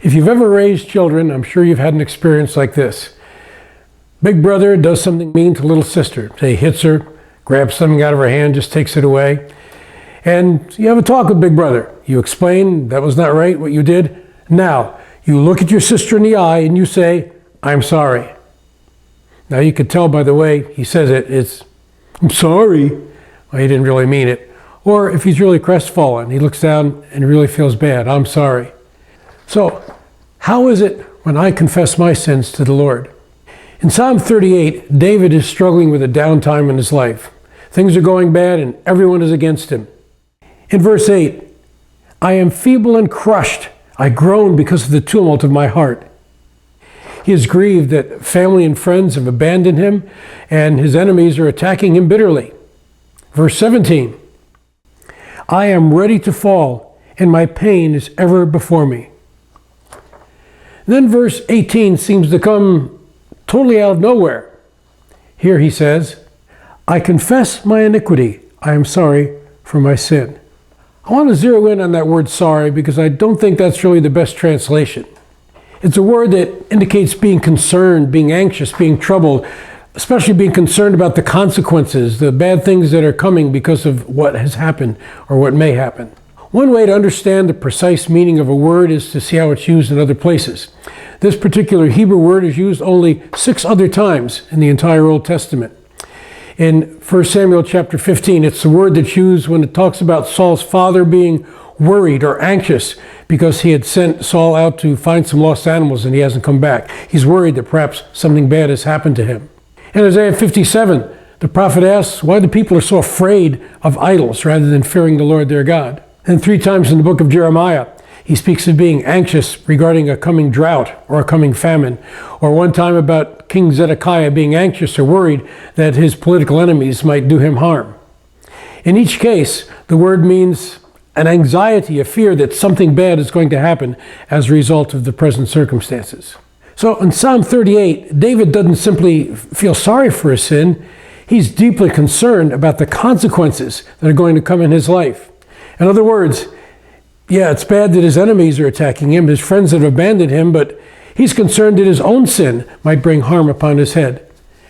If you've ever raised children, I'm sure you've had an experience like this. Big brother does something mean to little sister. Say, hits her, grabs something out of her hand, just takes it away. And you have a talk with big brother. You explain that was not right, what you did. Now, you look at your sister in the eye and you say, I'm sorry. Now you could tell by the way he says it, it's, I'm sorry. Well, he didn't really mean it. Or if he's really crestfallen, he looks down and he really feels bad, I'm sorry. So, how is it when I confess my sins to the Lord? In Psalm 38, David is struggling with a downtime in his life. Things are going bad and everyone is against him. In verse 8, I am feeble and crushed. I groan because of the tumult of my heart. He is grieved that family and friends have abandoned him and his enemies are attacking him bitterly. Verse 17, I am ready to fall and my pain is ever before me. Then verse 18 seems to come totally out of nowhere. Here he says, I confess my iniquity. I am sorry for my sin. I want to zero in on that word sorry because I don't think that's really the best translation. It's a word that indicates being concerned, being anxious, being troubled, especially being concerned about the consequences, the bad things that are coming because of what has happened or what may happen. One way to understand the precise meaning of a word is to see how it's used in other places. This particular Hebrew word is used only 6 other times in the entire Old Testament. In 1 Samuel chapter 15, it's the word that's used when it talks about Saul's father being worried or anxious because he had sent Saul out to find some lost animals and he hasn't come back. He's worried that perhaps something bad has happened to him. In Isaiah 57, the prophet asks why the people are so afraid of idols rather than fearing the Lord their God. And 3 times in the book of Jeremiah, he speaks of being anxious regarding a coming drought or a coming famine, or one time about King Zedekiah being anxious or worried that his political enemies might do him harm. In each case, the word means an anxiety, a fear that something bad is going to happen as a result of the present circumstances. So in Psalm 38, David doesn't simply feel sorry for his sin, he's deeply concerned about the consequences that are going to come in his life. In other words, yeah, it's bad that his enemies are attacking him, his friends have abandoned him, but he's concerned that his own sin might bring harm upon his head.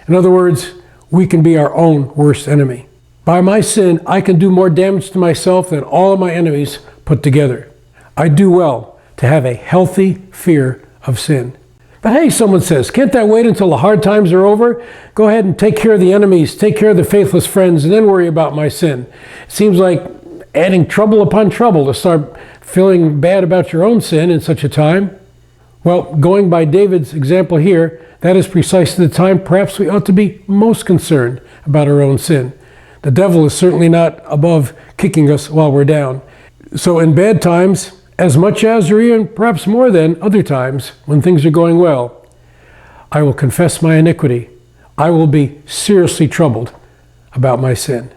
In other words, we can be our own worst enemy. By my sin, I can do more damage to myself than all of my enemies put together. I do well to have a healthy fear of sin. But hey, someone says, can't that wait until the hard times are over? Go ahead and take care of the enemies, take care of the faithless friends, and then worry about my sin. It seems like adding trouble upon trouble to start feeling bad about your own sin in such a time. Well, going by David's example here, that is precisely the time perhaps we ought to be most concerned about our own sin. The devil is certainly not above kicking us while we're down. So in bad times, as much as or even perhaps more than other times when things are going well, I will confess my iniquity. I will be seriously troubled about my sin.